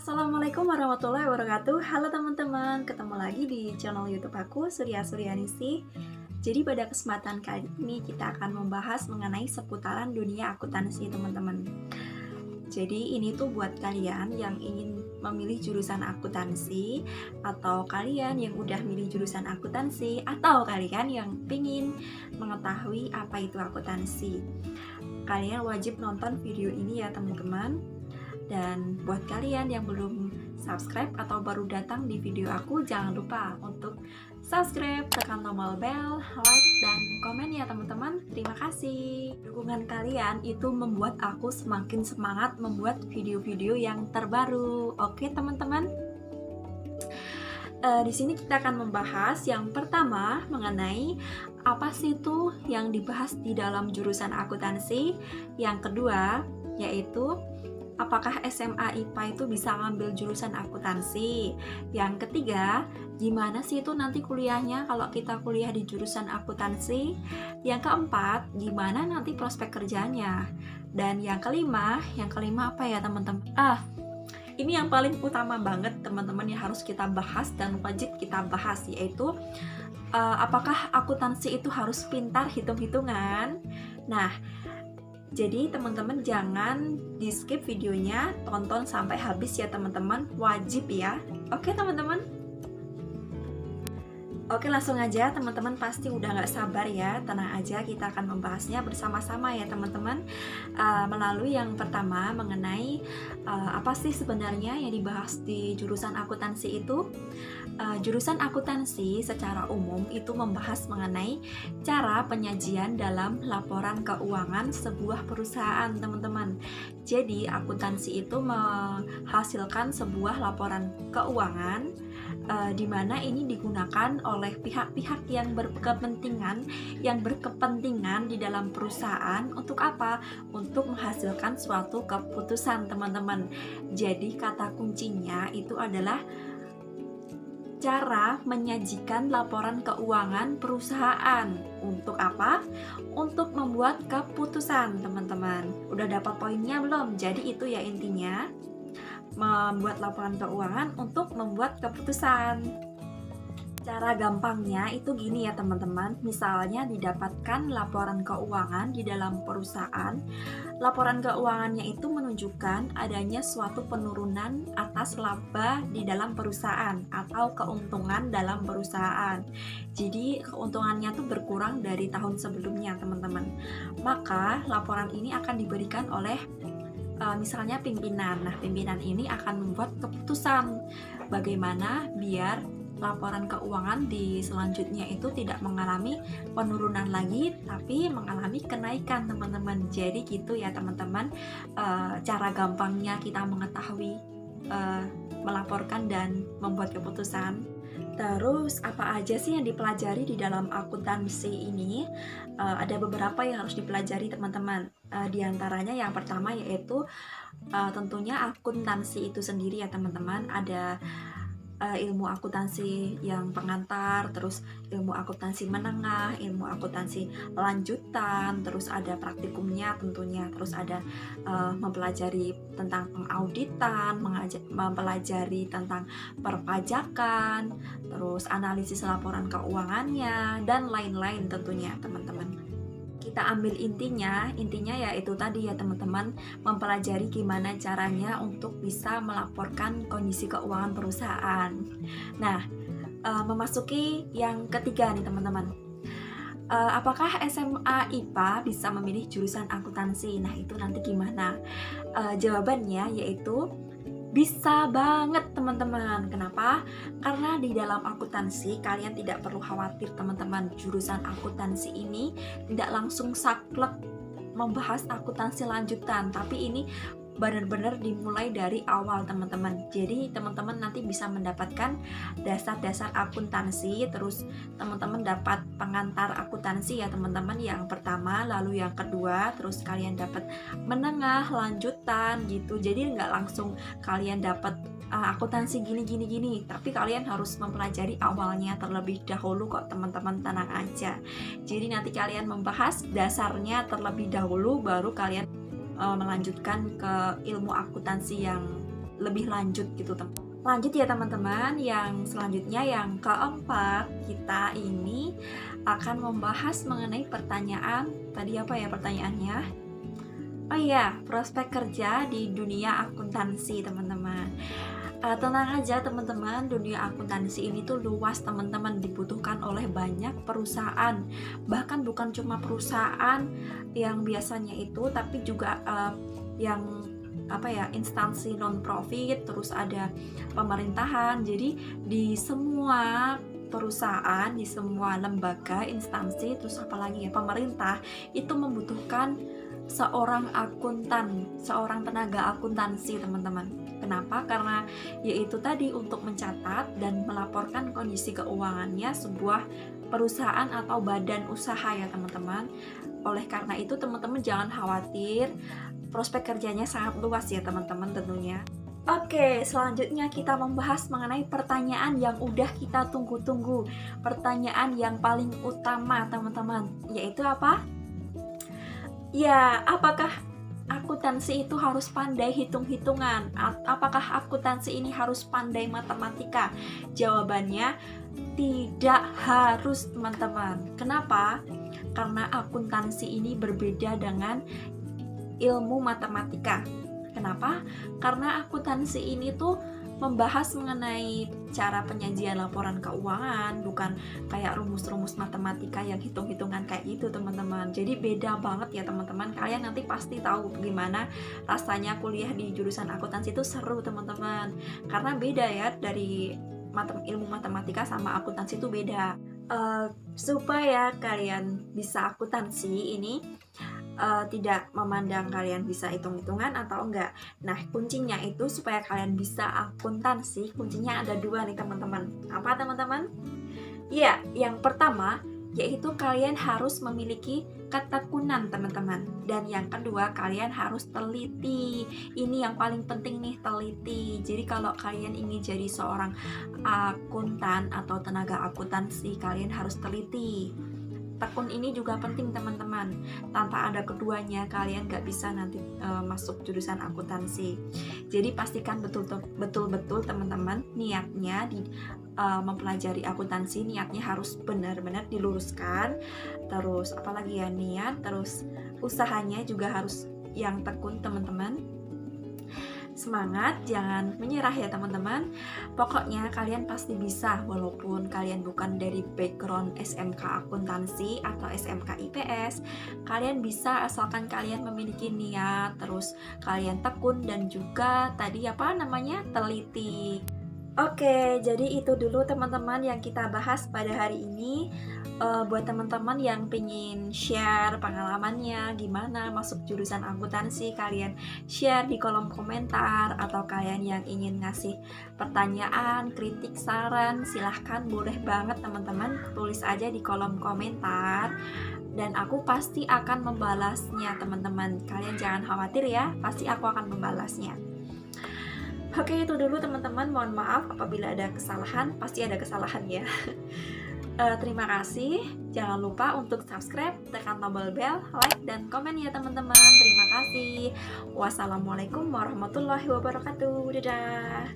Assalamualaikum warahmatullahi wabarakatuh. Halo teman-teman, ketemu lagi di channel YouTube aku, Surya Suryanisi. Jadi pada kesempatan kali ini kita akan membahas mengenai seputaran dunia akuntansi, teman-teman. Jadi ini tuh buat kalian yang ingin memilih jurusan akuntansi, atau kalian yang udah milih jurusan akuntansi, atau kalian yang ingin mengetahui apa itu akuntansi. Kalian wajib nonton video ini ya teman-teman. Dan buat kalian yang belum subscribe atau baru datang di video aku, jangan lupa untuk subscribe, tekan tombol bell, like, dan komen ya teman-teman. Terima kasih. Dukungan kalian itu membuat aku semakin semangat membuat video-video yang terbaru. Oke teman-teman. Di sini kita akan membahas yang pertama mengenai apa sih itu yang dibahas di dalam jurusan akuntansi. Yang kedua yaitu apakah SMA IPA itu bisa ngambil jurusan akuntansi? Yang ketiga, gimana sih itu nanti kuliahnya kalau kita kuliah di jurusan akuntansi? Yang keempat, gimana nanti prospek kerjanya? Dan yang kelima apa ya teman-teman? Ini yang paling utama banget teman-teman yang harus kita bahas dan wajib kita bahas, yaitu apakah akuntansi itu harus pintar hitung-hitungan? Nah, jadi teman-teman jangan di skip videonya, tonton sampai habis ya teman-teman, wajib ya. Oke teman-teman. Oke, langsung aja teman-teman, pasti udah gak sabar ya. Tenang aja, kita akan membahasnya bersama-sama ya teman-teman. Melalui yang pertama mengenai apa sih sebenarnya yang dibahas di jurusan akuntansi itu. Jurusan akuntansi secara umum itu membahas mengenai cara penyajian dalam laporan keuangan sebuah perusahaan, teman-teman. Jadi akuntansi itu menghasilkan sebuah laporan keuangan di mana ini digunakan oleh pihak-pihak yang berkepentingan di dalam perusahaan. Untuk apa? Untuk menghasilkan suatu keputusan, teman-teman. Jadi kata kuncinya itu adalah cara menyajikan laporan keuangan perusahaan. Untuk apa? Untuk membuat keputusan, teman-teman. Udah dapat poinnya belum? Jadi itu ya intinya, membuat laporan keuangan untuk membuat keputusan. Cara gampangnya itu gini ya teman-teman. Misalnya didapatkan laporan keuangan di dalam perusahaan. Laporan keuangannya itu menunjukkan adanya suatu penurunan atas laba di dalam perusahaan atau keuntungan dalam perusahaan. Jadi keuntungannya tuh berkurang dari tahun sebelumnya, teman-teman. Maka laporan ini akan diberikan oleh misalnya pimpinan. Nah, pimpinan ini akan membuat keputusan bagaimana biar laporan keuangan di selanjutnya itu tidak mengalami penurunan lagi, tapi mengalami kenaikan, teman-teman. Jadi gitu ya teman-teman, cara gampangnya kita mengetahui melaporkan dan membuat keputusan. Terus apa aja sih yang dipelajari di dalam akuntansi ini? Ada beberapa yang harus dipelajari teman-teman. Di antaranya yang pertama yaitu tentunya akuntansi itu sendiri ya teman-teman. Ada ilmu akuntansi yang pengantar, terus ilmu akuntansi menengah, ilmu akuntansi lanjutan, terus ada praktikumnya tentunya, terus ada mempelajari tentang pengauditan, mempelajari tentang perpajakan, terus analisis laporan keuangannya, dan lain-lain tentunya teman-teman. Kita ambil intinya yaitu tadi ya teman-teman, mempelajari gimana caranya untuk bisa melaporkan kondisi keuangan perusahaan. Nah, memasuki yang ketiga nih teman-teman, apakah SMA IPA bisa memilih jurusan akuntansi? Nah, itu nanti gimana? Jawabannya yaitu bisa banget teman-teman. Kenapa? Karena di dalam akuntansi kalian tidak perlu khawatir teman-teman. Jurusan akuntansi ini tidak langsung saklek membahas akuntansi lanjutan, tapi ini benar-benar dimulai dari awal teman-teman. Jadi teman-teman nanti bisa mendapatkan dasar-dasar akuntansi, terus teman-teman dapat pengantar akuntansi ya teman-teman, yang pertama, lalu yang kedua, terus kalian dapat menengah, lanjutan gitu. Jadi nggak langsung kalian dapat akuntansi gini, tapi kalian harus mempelajari awalnya terlebih dahulu kok teman-teman, tenang aja. Jadi nanti kalian membahas dasarnya terlebih dahulu, baru kalian melanjutkan ke ilmu akuntansi yang lebih lanjut gitu teman. Lanjut ya teman-teman, yang selanjutnya yang keempat, kita ini akan membahas mengenai pertanyaan, tadi apa ya pertanyaannya? Oh iya, prospek kerja di dunia akuntansi teman-teman. Tenang aja teman-teman, dunia akuntansi ini tuh luas teman-teman, dibutuhkan oleh banyak perusahaan. Bahkan bukan cuma perusahaan yang biasanya itu, tapi juga yang apa ya, instansi non profit, terus ada pemerintahan. Jadi di semua perusahaan, di semua lembaga, instansi, terus apalagi ya pemerintah itu membutuhkan seorang akuntan, seorang tenaga akuntansi teman-teman. Kenapa? Karena yaitu tadi untuk mencatat dan melaporkan kondisi keuangannya sebuah perusahaan atau badan usaha ya teman-teman. Oleh karena itu teman-teman jangan khawatir, prospek kerjanya sangat luas ya teman-teman tentunya. Oke, selanjutnya kita membahas mengenai pertanyaan yang udah kita tunggu-tunggu. Pertanyaan yang paling utama teman-teman, yaitu apa? Ya, apakah akuntansi itu harus pandai hitung-hitungan? Apakah akuntansi ini harus pandai matematika? Jawabannya tidak harus teman-teman. Kenapa? Karena akuntansi ini berbeda dengan ilmu matematika. Kenapa? Karena akuntansi ini tuh membahas mengenai cara penyajian laporan keuangan, bukan kayak rumus-rumus matematika yang hitung-hitungan kayak gitu teman-teman. Jadi beda banget ya teman-teman. Kalian nanti pasti tahu gimana rasanya kuliah di jurusan akuntansi itu seru teman-teman. Karena beda ya, dari ilmu matematika sama akuntansi itu beda. Supaya kalian bisa akuntansi ini tidak memandang kalian bisa hitung-hitungan atau enggak. Nah, kuncinya itu supaya kalian bisa akuntansi, kuncinya ada dua nih teman-teman. Apa teman-teman? Ya, yang pertama yaitu kalian harus memiliki ketekunan teman-teman. Dan yang kedua, kalian harus teliti. Ini yang paling penting nih, teliti. Jadi kalau kalian ingin jadi seorang akuntan atau tenaga akuntansi, kalian harus teliti. Tekun ini juga penting teman-teman. Tanpa ada keduanya kalian gak bisa nanti masuk jurusan akuntansi. Jadi pastikan betul-betul teman-teman niatnya di mempelajari akuntansi, niatnya harus benar-benar diluruskan. Terus apalagi ya, niat, terus usahanya juga harus yang tekun teman-teman. Semangat, jangan menyerah ya teman-teman. Pokoknya kalian pasti bisa, walaupun kalian bukan dari background SMK akuntansi atau SMK IPS. Kalian bisa asalkan kalian memiliki niat, terus kalian tekun, dan juga tadi apa namanya, teliti. Oke, jadi itu dulu teman-teman yang kita bahas pada hari ini. Buat teman-teman yang pengen share pengalamannya gimana masuk jurusan akuntansi, kalian share di kolom komentar. Atau kalian yang ingin ngasih pertanyaan, kritik, saran, silahkan, boleh banget teman-teman, tulis aja di kolom komentar dan aku pasti akan membalasnya teman-teman. Kalian jangan khawatir ya, pasti aku akan membalasnya. Oke, itu dulu teman-teman, mohon maaf apabila ada kesalahan, pasti ada kesalahan ya. Terima kasih, jangan lupa untuk subscribe, tekan tombol bel, like, dan komen ya teman-teman. Terima kasih. Wassalamualaikum warahmatullahi wabarakatuh. Dadah.